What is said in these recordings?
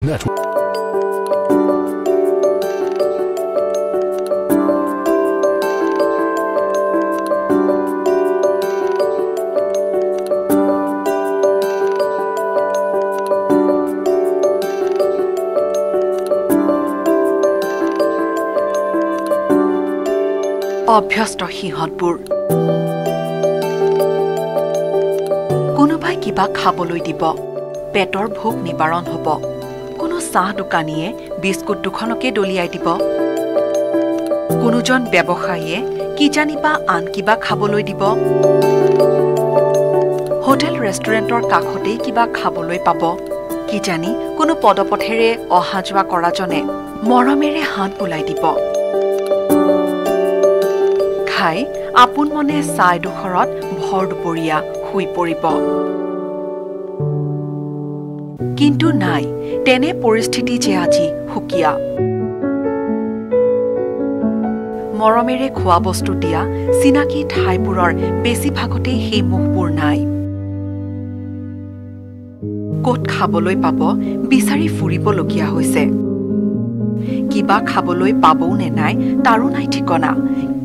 Network. অভ্যস্ত সিহঁতবোৰ কোনোবাই কিবা খাবলৈ দিব পেটৰ ভোক নিবাৰণ হ'ব কোনো চাহ দোকানীয়ে বিস্কুট দুখনকে দলিয়াই দিব কোনোজন ব্যৱসায়ীয়ে কি জানিবা আন কিবা খাবলৈ দিব হোটেল ৰেষ্টুৰেণ্টৰ কাষতেই কিবা খাবলৈ পাব কি জানি কোনো পদপথেৰে অহা যোৱা কৰাজনে মৰমেৰে হাত বুলাই দিব খাই আপোন মনে চাই দুখৰত ভৰ দুপৰীয়া শুই পৰিব কিন্তু নাই তেনে পৰিস্থিতি যে আজি সুকীয়া মৰমেৰে খোৱা বস্তু দিয়া চিনাকি ঠাইবোৰৰ বেছিভাগতেই সেই মুখবোৰ নাই ক'ত খাবলৈ পাব বিচাৰি ফুৰিবলগীয়া হৈছে কিবা খাবলৈ পাবও নে নাই তাৰো নাই ঠিকনা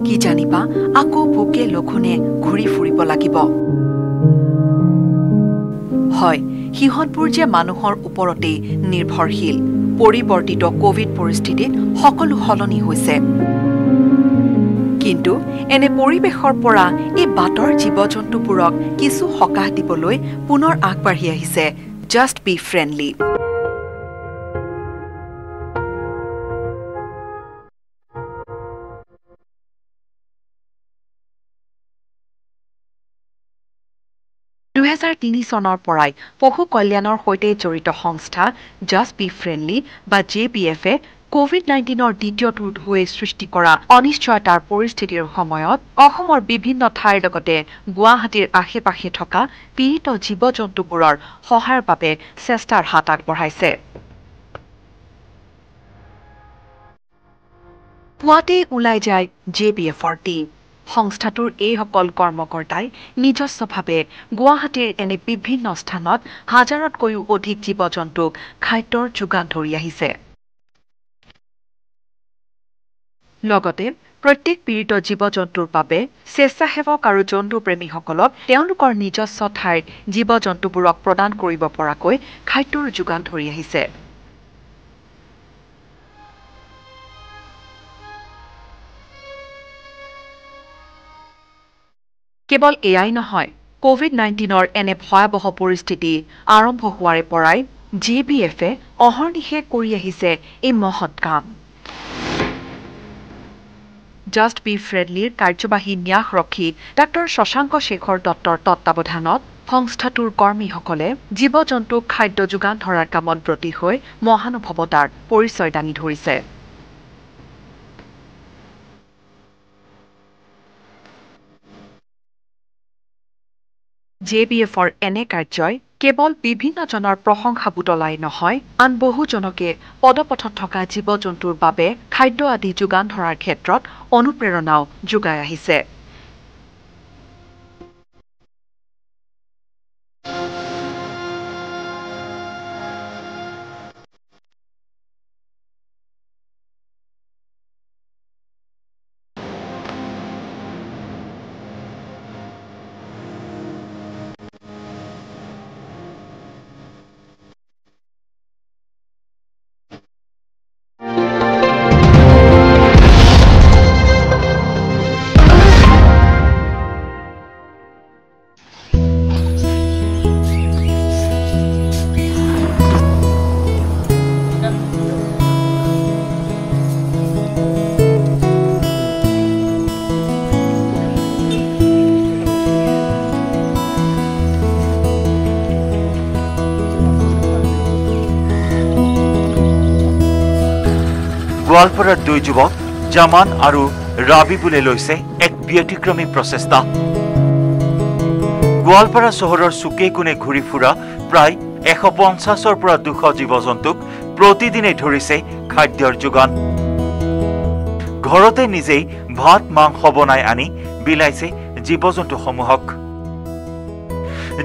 কি জানিবা আকৌ ভোকে লঘোণে ঘূৰি ফুৰিব লাগিব হয় সিহঁতবোৰ যে মানুহৰ ওপৰতেই নিৰ্ভৰশীল পৰিৱৰ্তিত কোভিড পৰিস্থিতিত সকলো সলনি হৈছে কিন্তু এনে পৰিৱেশৰ পৰা এই বাটৰ জীৱ-জন্তুবোৰক কিছু সকাহ দিবলৈ পুনৰ আগবাঢ়ি আহিছে জাষ্ট বি ফ্ৰেণ্ডলি চনৰ পৰাই পশু কল্যাণৰ সৈতে জড়িত সংস্থা জাষ্ট বি ফ্ৰেণ্ডলি বা JBF-এ কোভিড-19ৰ দ্বিতীয়টো ঢৌৱে সৃষ্টি কৰা অনিশ্চয়তাৰ পৰিস্থিতিৰ সময়ত অসমৰ বিভিন্ন ঠাইৰ লগতে গুৱাহাটীৰ আশে-পাশে থকা পীড়িত জীৱ-জন্তুবোৰৰ সহায়ৰ বাবে চেষ্টাৰ হাত আগবঢ়াইছে পুৱাতেই ওলাই যায় JBF-ৰ টীম সংস্থাটোৰ এইসকল কৰ্মকৰ্তাই নিজস্বভাৱে গুৱাহাটীৰ এনে বিভিন্ন স্থানত হাজাৰতকৈও অধিক জীৱ-জন্তুক খাদ্যৰ যোগান ধৰি আহিছে লগতে প্ৰত্যেক পীড়িত জীৱ-জন্তুৰ বাবে স্বেচ্ছাসেৱক আৰু জন্তুপ্ৰেমীসকলক তেওঁলোকৰ নিজস্ব ঠাইৰ জীৱ-জন্তুবোৰক প্ৰদান কৰিব পৰাকৈ খাদ্যৰ যোগান ধৰি আহিছে কেৱল এয়াই নহয় কোভিড-19ৰ এনে ভয়াৱহ পৰিস্থিতি আৰম্ভ হোৱাৰে পৰাই JBF-এ অহৰ্নিশে কৰি আহিছে এই মহৎ কাম জাষ্ট বি ফ্ৰেণ্ডলিৰ কাৰ্যবাহী ন্যাসৰক্ষী ডাক্তৰ শশাংক শেখৰ দত্তৰ তত্বাৱধানত সংস্থাটোৰ কৰ্মীসকলে জীৱ-জন্তুক খাদ্য যোগান ধৰাৰ কামত ব্ৰতী হৈ মহানুভৱতাৰ পৰিচয় দাঙি ধৰিছে JBF-ৰ এনে কাৰ্যই কেৱল বিভিন্নজনৰ প্ৰশংসা বুটলাই নহয় আন বহুজনকে পদপথত থকা জীৱ-জন্তুৰ বাবে খাদ্য আদি যোগান ধৰাৰ ক্ষেত্ৰত অনুপ্ৰেৰণাও যোগাই আহিছে গোৱালপাৰাৰ দুই যুৱক জামান আৰু ৰাবিবুলে লৈছে এক ব্যতিক্ৰমী প্ৰচেষ্টা গোৱালপাৰা চহৰৰ চুকে কোণে ঘূৰি ফুৰা প্ৰায় 150ৰ পৰা 200 জীৱ-জন্তুক প্ৰতিদিনে ধৰিছে খাদ্যৰ যোগান ঘৰতে নিজেই ভাত মাংস বনাই আনি বিলাইছে জীৱ-জন্তুসমূহক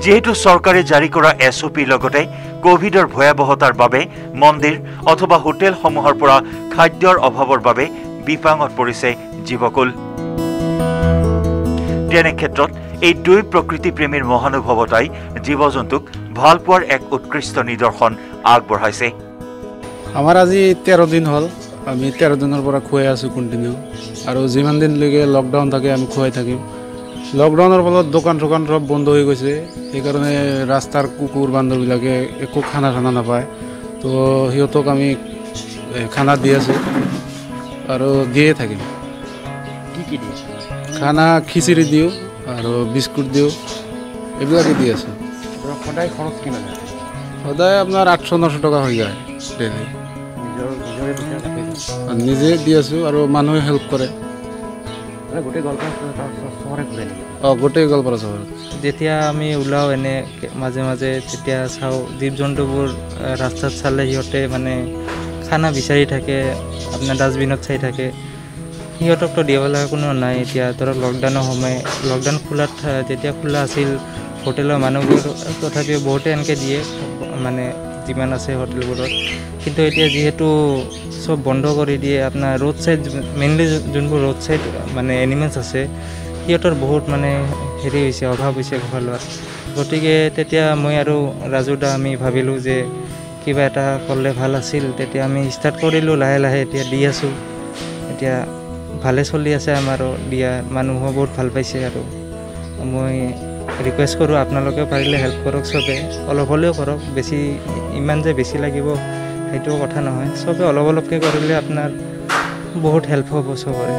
যেহেতু চৰকাৰে জাৰি কৰা SOP লগতে কোভিডৰ ভয়াবহতাৰ বাবে মন্দিৰ অথবা হোটেলসমূহৰ পৰা খাদ্যৰ অভাৱৰ বাবে বিপাঙত পৰিছে জীৱকুল। তেনে ক্ষেত্ৰত এই দুই প্ৰকৃতিপ্ৰেমীৰ মহানুভৱতাই জীৱ-জন্তুক ভাল পোৱাৰ এক উৎকৃষ্ট নিদৰ্শন আগবঢ়াইছে। আমাৰ আজি 13 দিন হ'ল, আমি 13 দিনৰ পৰা খুৱাই আছোঁ কণ্টিনিউ, আৰু যিমান দিনলৈকে লকডাউন থাকে আমি খুৱাই থাকিম। লকডাউনৰ ফলত দোকান চোকান সব বন্ধ হৈ গৈছে, সেইকাৰণে ৰাস্তাৰ কুকুৰ বান্দৰবিলাকে একো খানা নাপায়, তো সিহঁতক আমি খানা দি আছোঁ আৰু দিয়ে থাকিম। কি দিয়ে? খানা খিচিৰি দিওঁ আৰু বিস্কুট দিওঁ, এইবিলাকে দি আছোঁ। সদায় খৰচ কিমান? সদায় আপোনাৰ 800-900 টকা হৈ যায় ডেইলি। নিজে দি আছোঁ আৰু মানুহে হেল্প কৰে। গোটেই গোৱালপাৰা চহৰে ঘূৰে নেকি? গোটেই গোৱালপাৰা চহৰত। যেতিয়া আমি ওলাওঁ এনে মাজে মাজে তেতিয়া চাওঁ জীৱ জন্তুবোৰ ৰাস্তাত চালে সিহঁতে মানে খানা বিচাৰি থাকে, আপোনাৰ ডাষ্টবিনত চাই থাকে। সিহঁতকতো দিব লগা কোনো নাই। এতিয়া ধৰক লকডাউনৰ সময়, লকডাউন যেতিয়া খোলা আছিল হোটেলৰ মানুহবোৰ তথাপিও বহুতে এনেকৈ দিয়ে, মানে যিমান আছে হোটেলবোৰত। কিন্তু এতিয়া যিহেতু চব বন্ধ কৰি দিয়ে, আপোনাৰ ৰোড ছাইড মেইনলি যোনবোৰ ৰোড ছাইড মানে এনিমেলছ আছে সিহঁতৰ বহুত মানে হেৰি হৈছে, অভাৱ হৈছে খোৱা লোৱাত। গতিকে তেতিয়া মই আৰু ৰাজু দা আমি ভাবিলোঁ যে কিবা এটা কৰিলে ভাল আছিল। তেতিয়া আমি ষ্টাৰ্ট কৰিলোঁ লাহে লাহে, এতিয়া দি আছোঁ। এতিয়া ভালে চলি আছে আমাৰো দিয়া, মানুহো বহুত ভাল পাইছে। আৰু মই ৰিকুৱেষ্ট কৰোঁ আপোনালোকে পাৰিলে হেল্প কৰক, চবে অলপ হ'লেও কৰক। বেছি ইমান যে বেছি লাগিব সেইটো কথা নহয়, চবে অলপ অলপকৈ কৰিলে আপোনাৰ বহুত হেল্প হ'ব চবৰে।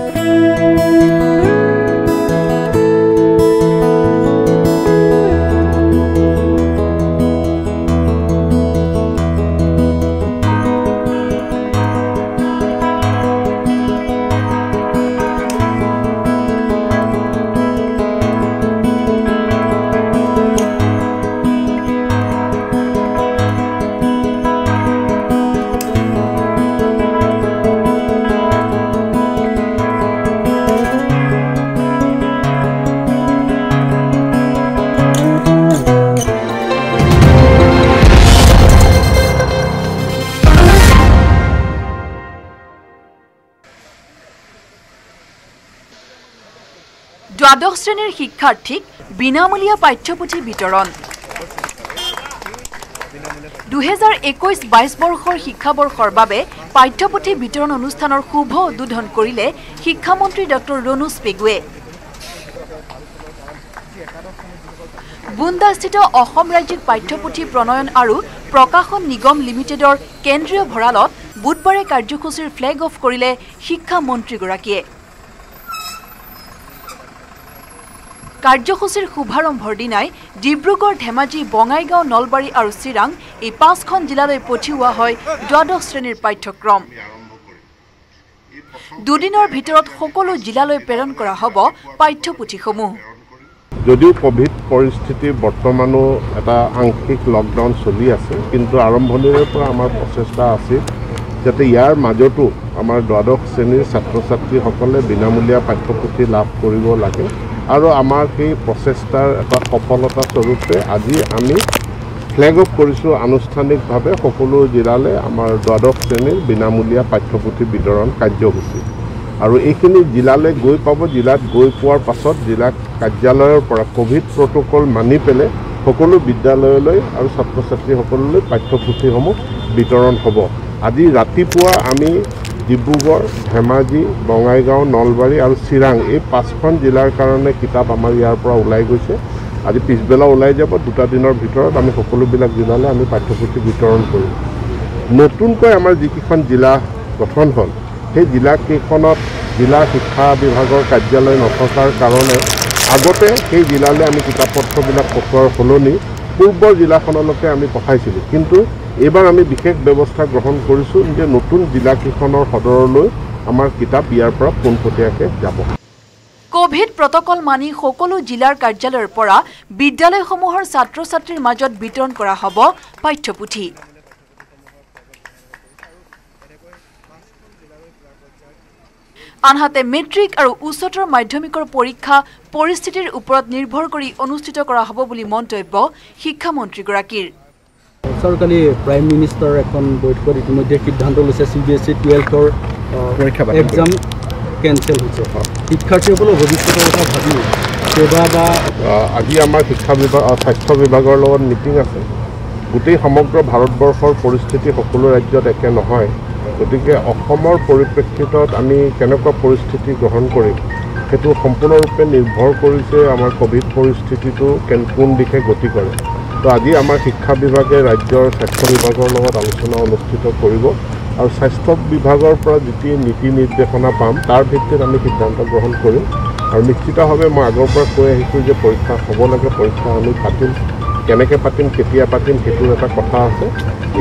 দ্বাদশ শ্ৰেণীৰ শিক্ষাৰ্থীক বিনামূলীয়া পাঠ্যপুথি বিতৰণ। 2021-22 বৰ্ষৰ শিক্ষাবৰ্ষৰ বাবে পাঠ্যপুথি বিতৰণ অনুষ্ঠানৰ শুভ উদ্বোধন কৰিলে শিক্ষামন্ত্ৰী ডক্টৰ ৰণোজ পেগুৱে। বুন্দাস্থিত অসম ৰাজ্যিক পাঠ্যপুথি প্ৰণয়ন আৰু প্ৰকাশন নিগম লিমিটেডৰ কেন্দ্ৰীয় ভঁৰালত বুধবাৰে কাৰ্যসূচীৰ ফ্লেগ অফ কৰিলে শিক্ষামন্ত্ৰীগৰাকীয়ে। কাৰ্যসূচীৰ শুভাৰম্ভৰ দিনাই ডিব্ৰুগড়, ধেমাজি, বঙাইগাঁও, নলবাৰী আৰু চিৰাং এই 5খন জিলালৈ পঠিওৱা হয় দ্বাদশ শ্ৰেণীৰ পাঠ্যক্ৰম। দুদিনৰ ভিতৰত সকলো জিলালৈ প্ৰেৰণ কৰা হ'ব পাঠ্যপুথিসমূহ। যদিও কোভিড পৰিস্থিতি বৰ্তমানো এটা আংশিক লকডাউন চলি আছে, কিন্তু আৰম্ভণিৰে পৰা আমাৰ প্ৰচেষ্টা আছিল যাতে ইয়াৰ মাজতো আমাৰ দ্বাদশ শ্ৰেণীৰ ছাত্ৰ ছাত্ৰীসকলে বিনামূলীয়া পাঠ্যপুথি লাভ কৰিব লাগে। আৰু আমাৰ সেই প্ৰচেষ্টাৰ এটা সফলতা স্বৰূপে আজি আমি ফ্লেগ অফ কৰিছোঁ আনুষ্ঠানিকভাৱে সকলো জিলালৈ আমাৰ দ্বাদশ শ্ৰেণীৰ বিনামূলীয়া পাঠ্যপুথি বিতৰণ কাৰ্যসূচী। আৰু এইখিনি জিলালৈ গৈ পাব। জিলাত গৈ পোৱাৰ পাছত জিলা কাৰ্যালয়ৰ পৰা কোভিড প্ৰট'কল মানি পেলাই সকলো বিদ্যালয়লৈ আৰু ছাত্ৰ ছাত্ৰীসকললৈ পাঠ্যপুথিসমূহ বিতৰণ হ'ব। আজি ৰাতিপুৱা আমি ডিব্ৰুগড়, ধেমাজি, বঙাইগাঁও, নলবাৰী আৰু চিৰাং এই 5খন জিলাৰ কাৰণে কিতাপ আমাৰ ইয়াৰ পৰা ওলাই গৈছে। আজি পিছবেলা ওলাই যাব। 2টা দিনৰ ভিতৰত আমি সকলোবিলাক জিলালৈ আমি পাঠ্যপুথি বিতৰণ কৰিম। নতুনকৈ আমাৰ যিকেইখন জিলা গঠন হ'ল সেই জিলাকেইখনত জিলা শিক্ষা বিভাগৰ কাৰ্যালয় নথকাৰ কাৰণে আগতে সেই জিলালৈ আমি কিতাপ পত্ৰবিলাক পঠোৱাৰ সলনি পূৰ্বৰ জিলাখনলৈকে আমি পঠাইছিলোঁ। কিন্তু এইবাৰ আমি বিশেষ ব্যৱস্থা গ্ৰহণ কৰিছোঁ যে নতুন জিলাকেইখনৰ সদৰলৈ আমাৰ কিতাপ ইয়াৰ পৰা পোনপটীয়াকৈ যাব। কোভিড প্ৰট'কল মানি সকলো জিলাৰ কাৰ্যালয়ৰ পৰা বিদ্যালয়সমূহৰ ছাত্ৰ ছাত্ৰীৰ মাজত বিতৰণ কৰা হ'ব পাঠ্যপুথি। আনহাতে মেট্ৰিক আৰু উচ্চতৰ মাধ্যমিকৰ পৰীক্ষা পৰিস্থিতিৰ ওপৰত নিৰ্ভৰ কৰি অনুষ্ঠিত কৰা হ'ব বুলি মন্তব্য শিক্ষামন্ত্ৰীগৰাকীৰ। স্যাৰ কালি প্ৰাইম মিনিষ্টাৰ এখন বৈঠকত ইতিমধ্যে সিদ্ধান্ত লৈছে CBSE 12ৰ পৰীক্ষা এক্সাম কেনসেল হৈছে শিক্ষাৰ্থীসকলৰ ভৱিষ্যতৰ কথা ভাবি সেৱা বা আজি আমাৰ শিক্ষা বিভাগ স্বাস্থ্য বিভাগৰ লগত মিটিং আছে গোটেই সমগ্ৰ ভাৰতবৰ্ষৰ পৰিস্থিতি সকলো ৰাজ্যত একে নহয় গতিকে অসমৰ পৰিপ্ৰেক্ষিতত আমি কেনেকুৱা পৰিস্থিতি গ্ৰহণ কৰিম সেইটো সম্পূৰ্ণৰূপে নিৰ্ভৰ কৰিছে আমাৰ কোভিড পৰিস্থিতিটো কোন দিশে গতি কৰে তো আজি আমাৰ শিক্ষা বিভাগে ৰাজ্যৰ স্বাস্থ্য বিভাগৰ লগত আলোচনা অনুষ্ঠিত কৰিব আৰু স্বাস্থ্য বিভাগৰ পৰা যিটো নীতি নিৰ্দেশনা পাম তাৰ ভিত্তিত আমি সিদ্ধান্ত গ্ৰহণ কৰিম আৰু নিশ্চিতভাৱে মই আগৰ পৰা কৈ আহিছোঁ যে পৰীক্ষা হ'ব লাগে পৰীক্ষা আমি পাতিম কেনেকৈ পাতিম কেতিয়া পাতিম সেইটোৰ এটা কথা আছে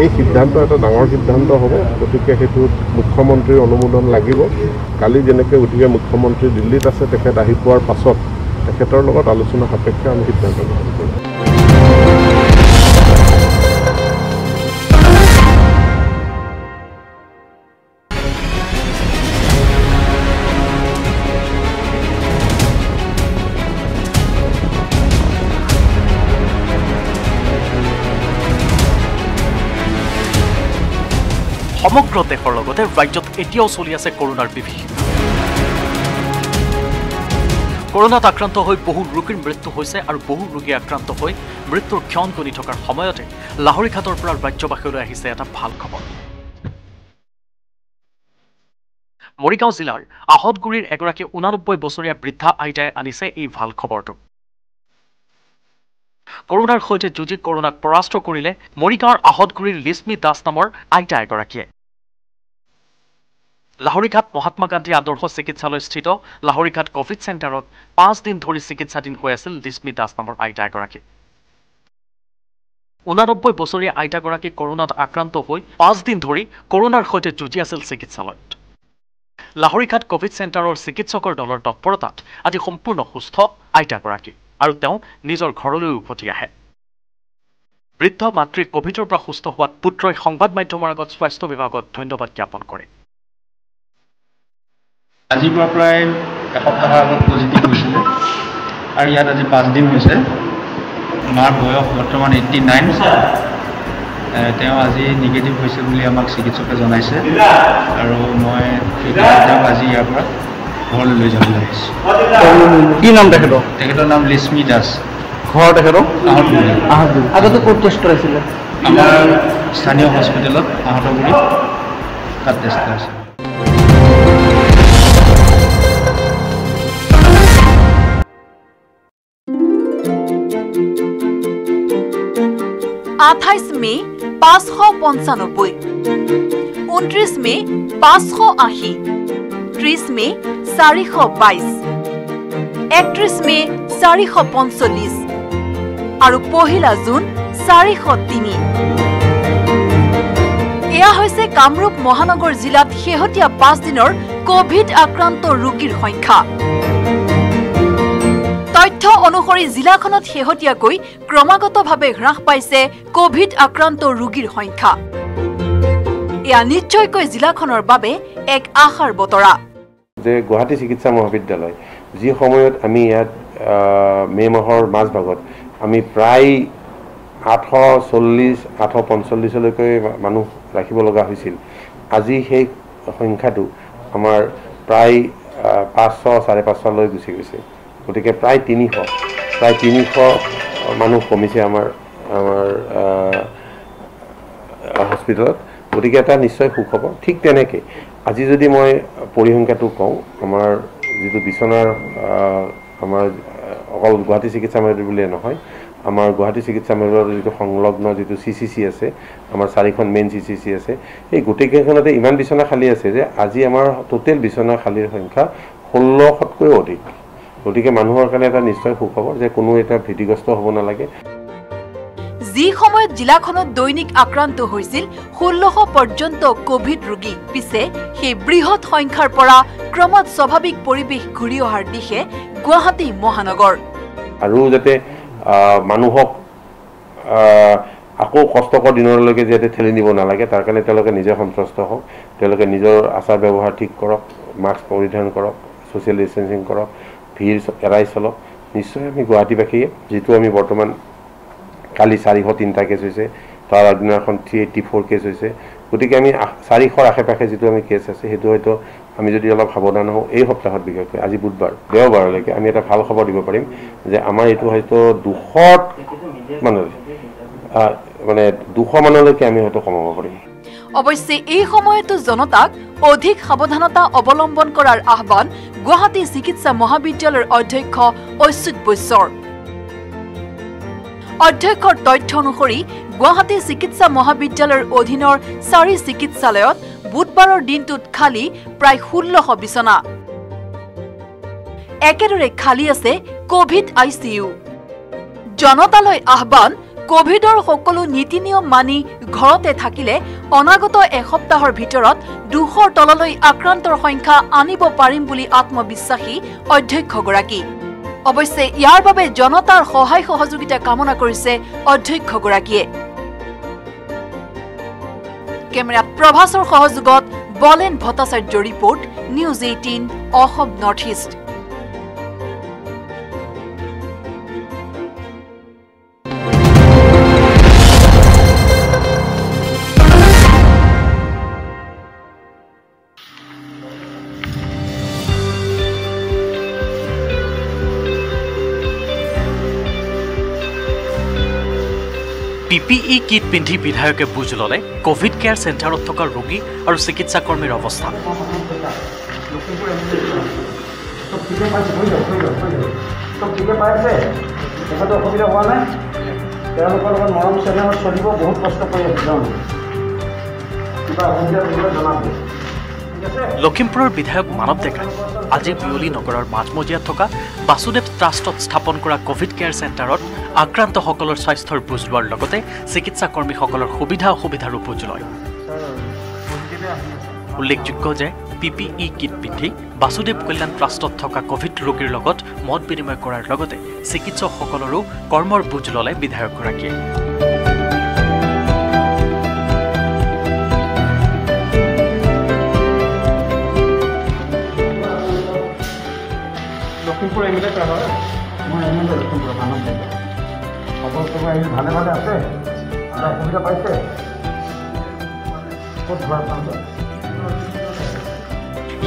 এই সিদ্ধান্ত এটা ডাঙৰ সিদ্ধান্ত হ'ব গতিকে সেইটোত মুখ্যমন্ত্ৰীৰ অনুমোদন লাগিব কালি যেনেকৈ গতিকে মুখ্যমন্ত্ৰী দিল্লীত আছে তেখেত আহি পোৱাৰ পাছত তেখেতৰ লগত আলোচনা সাপেক্ষে আমি সিদ্ধান্ত গ্ৰহণ কৰিম সমগ্ৰ দেশৰ লগতে ৰাজ্যত এতিয়াও চলি আছে কৰোনাৰ বিভীষিকা কৰোনাত আক্ৰান্ত হৈ বহু ৰোগীৰ মৃত্যু হৈছে আৰু বহু ৰোগী আক্ৰান্ত হৈ মৃত্যুৰ ক্ষণ গণি থকাৰ সময়তে লাহৰীঘাটৰ পৰা ৰাজ্যবাসীলৈ আহিছে এটা ভাল খবৰ মৰিগাঁও জিলাৰ আহতগুৰিৰ এগৰাকী 89 বছৰীয়া বৃদ্ধা আইতাই আনিছে এই ভাল খবৰটো কৰোনাৰ সৈতে যুঁজি কৰোনাক পৰাস্ত কৰিলে মৰিগাঁৱৰ আহতগুৰিৰ লিস্মি দাস নামৰ আইতা এগৰাকীয়ে লাহৰীঘাট মহাত্মা গান্ধী আদৰ্শ চিকিৎসালয়স্থিত লাহৰীঘাট কোভিড চেণ্টাৰত 5 দিন ধৰি চিকিৎসাধীন হৈ আছিল লিস্মি দাস নামৰ আইতা এগৰাকী 89 বছৰীয়া আইতাগৰাকী কৰোনাত আক্ৰান্ত হৈ 5 দিন ধৰি কৰোনাৰ সৈতে যুঁজি আছিল চিকিৎসালয়ত লাহৰীঘাট কোভিড চেণ্টাৰৰ চিকিৎসকৰ দলৰ তৎপৰতাত আজি সম্পূৰ্ণ সুস্থ আইতাগৰাকী আৰু তেওঁ নিজৰ ঘৰলৈ উভতি আহে বৃদ্ধ মাতৃ কোভিডৰ পৰা সুস্থ হোৱাত পুত্ৰই সংবাদ মাধ্যমৰ আগত স্বাস্থ্য বিভাগত ধন্যবাদ জ্ঞাপন কৰে আজিৰ পৰা প্ৰায় এসপ্তাহৰ আগত পজিটিভ হৈছিল আৰু ইয়াত আজি 5 দিন হৈছে মাৰ বয়স বৰ্তমান 89 তেওঁ আজি নিগেটিভ হৈছে বুলি আমাক চিকিৎসকে জনাইছে আৰু মই তেওঁক আজি ইয়াৰ পৰা ঘৰলৈ লৈ যাবলৈ আহিছোঁ কি নাম তেখেতৰ নাম লিস্মি দাস ঘৰ তেখেতৰ আগতে ক'ত টেষ্ট কৰাইছিলে আমাৰ স্থানীয় হস্পিটেলত আহতগুৰি তাত টেষ্ট কৰাইছে 28 মে 595, 29 মে 580, 30 মে 422, 31 মে 445 আৰু 1 জুন 403। এয়া হৈছে কামৰূপ মহানগৰ জিলাত শেহতীয়া 5 দিনৰ কোভিড আক্ৰান্ত ৰোগীৰ সংখ্যা। তথ্য অনুসৰি জিলাখনত শেহতীয়াকৈ ক্ৰমাগতভাৱে হ্ৰাস পাইছে কোভিড আক্ৰান্ত ৰোগীৰ সংখ্যা। এয়া নিশ্চয়কৈ জিলাখনৰ বাবে এক আশাৰ বতৰা। যে গুৱাহাটী চিকিৎসা মহাবিদ্যালয় যি সময়ত আমি ইয়াত মে মাহৰ মাজভাগত আমি প্ৰায় 840-845লৈকে মানুহ ৰাখিব লগা হৈছিল, আজি সেই সংখ্যাটো আমাৰ প্ৰায় 500-550লৈ গুচি গৈছে। গতিকে প্ৰায় 300 মানুহ কমিছে আমাৰ হস্পিটেলত। গতিকে এটা নিশ্চয় সুখবৰ। ঠিক তেনেকৈ আজি যদি মই পৰিসংখ্যাটো কওঁ, আমাৰ যিটো বিচনাৰ আমাৰ অকল গুৱাহাটী চিকিৎসা মহাবিদ্যালয় বুলিয়ে নহয়, আমাৰ গুৱাহাটী চিকিৎসা মহাবিদ্যালয়ৰ যিটো সংলগ্ন যিটো CCC আছে, আমাৰ 4খন মেইন CCC আছে, এই গোটেইকেইখনতে ইমান বিচনা খালী আছে যে আজি আমাৰ টোটেল বিচনা খালীৰ সংখ্যা 1600তকৈও অধিক। গতিকে মানুহৰ কাৰণে এটা নিশ্চয় সুখবৰ যে কোনো এটা ভীতিগ্ৰস্ত হ'ব নালাগে। যি সময়ত জিলাখনত দৈনিক আক্ৰান্ত হৈছিল 1600 পৰ্যন্ত কোভিড ৰোগী, পিছে সেই বৃহৎ সংখ্যাৰ পৰা ক্ৰমত স্বাভাৱিক পৰিৱেশ ঘূৰি অহাৰ দিশে গুৱাহাটী মহানগৰ। আৰু যাতে মানুহক আকৌ কষ্টকৰ দিনলৈকে যাতে ঠেলি নিব নালাগে, তাৰ কাৰণে তেওঁলোকে নিজে সন্তুষ্ট হওক, তেওঁলোকে নিজৰ আচাৰ ব্যৱহাৰ ঠিক কৰক, মাস্ক পৰিধান কৰক, ছ'চিয়েল ডিষ্টেঞ্চিং কৰক, ভিৰ এৰাই চলক। নিশ্চয় আমি গুৱাহাটীবাসীয়ে যিটো আমি বৰ্তমান কালি 403টা কেছ হৈছে, তাৰ আগদিনাখন 384 কেছ হৈছে গতিকে আমি 400 আশে-পাশে যিটো আমি কেছ আছে সেইটো হয়তো আমি যদি অলপ সাৱধান হওঁ এই সপ্তাহত বিশেষকৈ আজি বুধবাৰ দেওবাৰলৈকে আমি এটা ভাল খবৰ দিব পাৰিম যে আমাৰ এইটো হয়তো 200 মানলৈকে আমি হয়তো কমাব পাৰিম অৱশ্যে এই সময়তো জনতাক অধিক সাৱধানতা অৱলম্বন কৰাৰ আহ্বান গুৱাহাটী চিকিৎসা মহাবিদ্যালয়ৰ অধ্যক্ষ অচ্যুত বৈশ্যৰ অধ্যক্ষৰ তথ্য অনুসৰি গুৱাহাটী চিকিৎসা মহাবিদ্যালয়ৰ অধীনৰ 4 চিকিৎসালয়ত বুধবাৰৰ দিনটোত খালী প্ৰায় 1600 বিছনা একেদৰে খালী আছে কোভিড আইচিইউ জনতালৈ আহ্বান কোভিডৰ সকলো নীতি নিয়ম মানি ঘৰতে থাকিলে অনাগত এসপ্তাহৰ ভিতৰত 200ৰ তললৈ আক্ৰান্তৰ সংখ্যা আনিব পাৰিম বুলি আত্মবিশ্বাসী অধ্যক্ষগৰাকী অৱশ্যে ইয়াৰ বাবে জনতাৰ সহায় সহযোগিতা কামনা কৰিছে অধ্যক্ষগৰাকীয়ে কেমেৰাত প্ৰভাসৰ সহযোগত বলেন Bhattacharya report news 18 Assam north east PPE kit পিন্ধি বিধায়কে বুজ ল'লে কোভিড কেয়াৰ চেণ্টাৰত থকা ৰোগী আৰু চিকিৎসা কৰ্মীৰ অৱস্থা লখিমপুৰৰ বিধায়ক মানৱ ডেকাই আজি বিয়লি নগৰৰ মাজমজিয়াত থকা বাসুদেৱ ট্ৰাষ্টত স্থাপন কৰা কোভিড কেয়াৰ চেণ্টাৰত আক্ৰান্তসকলৰ স্বাস্থ্যৰ বুজ লোৱাৰ লগতে চিকিৎসা কৰ্মীসকলৰ সুবিধা অসুবিধাৰো বুজ লয় উল্লেখযোগ্য যে PPE কিট পিন্ধি বাসুদেৱ কল্যাণ ট্ৰাষ্টত থকা কোভিড ৰোগীৰ লগত মত বিনিময় কৰাৰ লগতে চিকিৎসকসকলৰো কৰ্মৰ বুজ ল'লে বিধায়কগৰাকীয়ে লখিমপুৰ এমএলএ হয় মই এমএলএ লখিমপুৰ মানৱ খবৰ খবৰ আহি ভালে ভালে আছে সুবিধা পাইছে ক'ত ঘৰ আপোনালোকৰ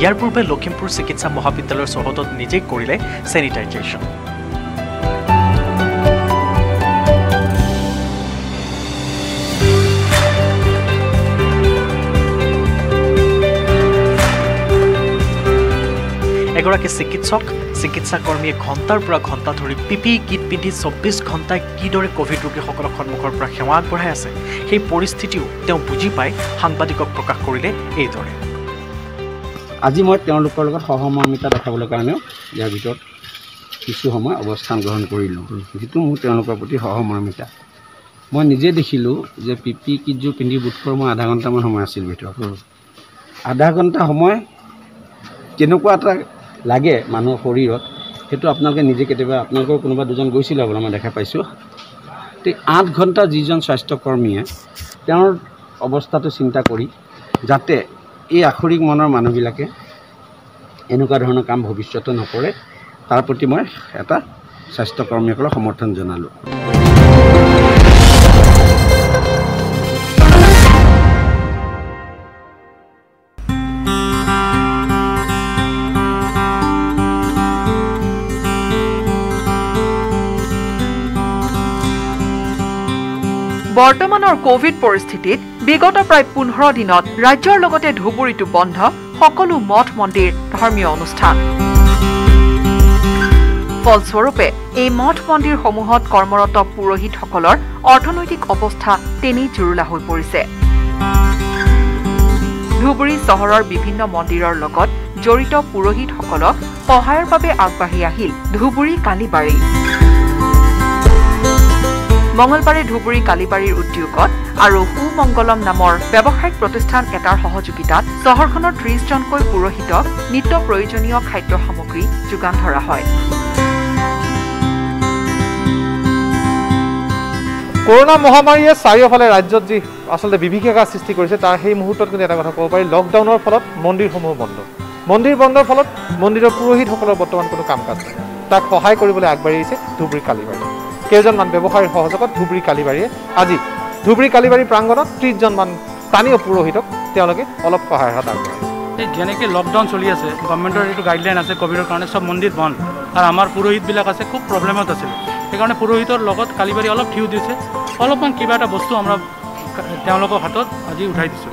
ইয়াৰ পূৰ্বে লখিমপুৰ চিকিৎসা মহাবিদ্যালয়ৰ চৌহদত নিজেই কৰিলে চেনিটাইজেশ্যন এগৰাকী চিকিৎসা কৰ্মীয়ে ঘণ্টাৰ পৰা ঘণ্টা ধৰি PPE কিট পিন্ধি 24 ঘণ্টাই কিদৰে কোভিড ৰোগীসকলক সন্মুখৰ পৰা সেৱা আগবঢ়াই আছে সেই পৰিস্থিতিও তেওঁ বুজি পাই সাংবাদিকক প্ৰকাশ কৰিলে এইদৰে আজি মই তেওঁলোকৰ লগত সহমৰ্মিতা দেখাবলৈ কাৰণেও ইয়াৰ ভিতৰত কিছু সময় অৱস্থান গ্ৰহণ কৰিলোঁ যিটো মোৰ তেওঁলোকৰ প্ৰতি সহমৰ্মিতা মই নিজে দেখিলোঁ যে PPE কিটযোৰ পিন্ধি বোধকৰোঁ মই আধা ঘণ্টামান সময় আছিল ভিতৰত আধা ঘণ্টা সময় কেনেকুৱা এটা লাগে মানুহৰ শৰীৰত সেইটো আপোনালোকে নিজে কেতিয়াবা আপোনালোকৰ কোনোবা দুজন গৈছিলে হ'বলৈ মই দেখা পাইছোঁ তো 8 ঘণ্টা যিজন স্বাস্থ্যকৰ্মীয়ে তেওঁৰ অৱস্থাটো চিন্তা কৰি যাতে এই আখৰিক মনৰ মানুহবিলাকে এনেকুৱা ধৰণৰ কাম ভৱিষ্যতে নকৰে তাৰ প্ৰতি মই এটা স্বাস্থ্যকৰ্মীসকলক সমৰ্থন জনালোঁ বৰ্তমানৰ কোভিড পৰিস্থিতিত বিগত প্ৰায় 15 দিনত ৰাজ্যৰ লগতে ধুবুৰীটো বন্ধ সকলো মঠ মন্দিৰ ধৰ্মীয় অনুষ্ঠান ফলস্বৰূপে এই মঠ মন্দিৰসমূহত কৰ্মৰত পুৰোহিতসকলৰ অৰ্থনৈতিক অৱস্থা তেনেই জুৰুলা হৈ পৰিছে ধুবুৰী চহৰৰ বিভিন্ন মন্দিৰৰ লগত জড়িত পুৰোহিতসকলক সহায়ৰ বাবে আগবাঢ়ি আহিল ধুবুৰী কালীবাৰী মঙ্গলবাৰে ধুবুৰী কালীবাৰীৰ উদ্যোগত আৰু সুমংগলম নামৰ ব্যৱসায়িক প্ৰতিষ্ঠান এটাৰ সহযোগিতাত চহৰখনৰ 30 জনকৈ পুৰোহিতক নিত্য প্ৰয়োজনীয় খাদ্য সামগ্ৰী যোগান ধৰা হয় কৰোনা মহামাৰীয়ে চাৰিওফালে ৰাজ্যত যি আসলে বিভীষিকা সৃষ্টি কৰিছে তাৰ সেই মুহূৰ্তত কিন্তু এটা কথা ক'ব পাৰি লকডাউনৰ ফলত মন্দিৰসমূহ বন্ধ মন্দিৰ বন্ধৰ ফলত মন্দিৰৰ পুৰোহিতসকলৰ বৰ্তমান কোনো কাম কাজ নাই তাক সহায় কৰিবলৈ আগবাঢ়ি আহিছে ধুবুৰী কালীবাৰী কেইজনমান ব্যৱসায়ীৰ সহযোগত ধুবুৰী কালীবাৰীয়ে আজি ধুবুৰী কালিবাৰী প্ৰাংগণত 30জনমান স্থানীয় পুৰোহিতক তেওঁলোকে অলপ সহায়ৰ হাত আগবঢ়াইছে। এই যেনেকৈ লকডাউন চলি আছে গভৰ্ণমেণ্টৰ এইটো গাইডলাইন আছে ক'ভিডৰ কাৰণে চব মন্দিৰ বন্ধ আৰু আমাৰ পুৰোহিতবিলাক আছে খুব প্ৰব্লেমত আছিলে সেইকাৰণে পুৰোহিতৰ লগত কালিবাৰী অলপ ঠিও দিছে অলপমান কিবা এটা বস্তু আমৰা তেওঁলোকৰ হাতত আজি উঠাই দিছোঁ।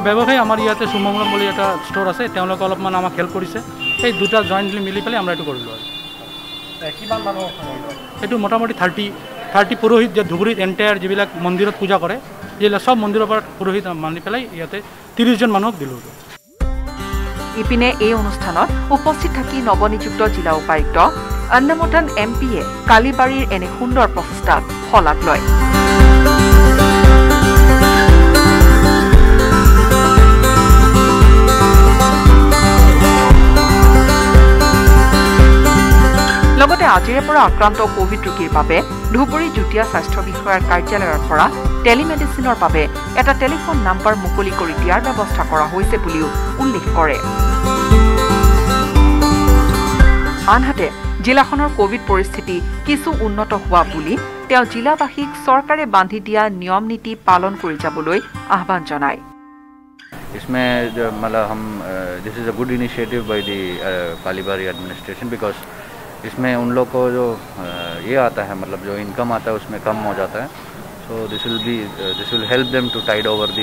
ব্যৱসায়ী আমাৰ ইয়াতে সুমংলম বুলি এটা ষ্ট'ৰ আছে তেওঁলোকে অলপমান আমাক হেল্প কৰিছে সেই দুটা জইণ্টলি মিলি পেলাই আমৰা এইটো কৰিলোঁ আৰু এইটো মোটামুটি 30 পুৰোহিত যে ধুবুৰীত এণ্টায়াৰ যিবিলাক মন্দিৰত পূজা কৰে যিবিলাক সব মন্দিৰৰ পৰা পুৰোহিত মানি পেলাই ইয়াতে 30জন মানুহক দিলোঁ। ইপিনে এই অনুষ্ঠানত উপস্থিত থাকি নৱনিযুক্ত জিলা উপায়ুক্ত অন্নমোধন MPয়ে কালিবাৰীৰ এনে সুন্দৰ প্ৰচেষ্টাত শলাগ লয়। লগতে আজিৰে পৰা আক্ৰান্ত কোভিড ৰোগীৰ বাবে ধুবুৰী যুটীয়া স্বাস্থ্য বিষয়াৰ কাৰ্যালয়ৰ পৰা টেলিমেডিচিনৰ বাবে এটা টেলিফোন নাম্বাৰ মুকলি কৰি দিয়াৰ ব্যৱস্থা কৰা হৈছে বুলিও উল্লেখ কৰে। আনহাতে জিলাখনৰ কোভিড পৰিস্থিতি কিছু উন্নত হোৱা বুলি তেওঁ জিলাবাসীক চৰকাৰে বান্ধি দিয়া নিয়ম নীতি পালন কৰি যাবলৈ আহ্বান জনায়। इसमें जो मतलब हम this is a good initiative by the Kalibari administration because इसमें उन लोग को जो ये आता है मतलब जो इनकम आता है उसमें कम हो जाता है so this will help them to tide over the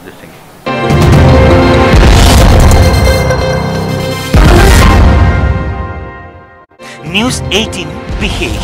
this thing. News 18 বিশেষ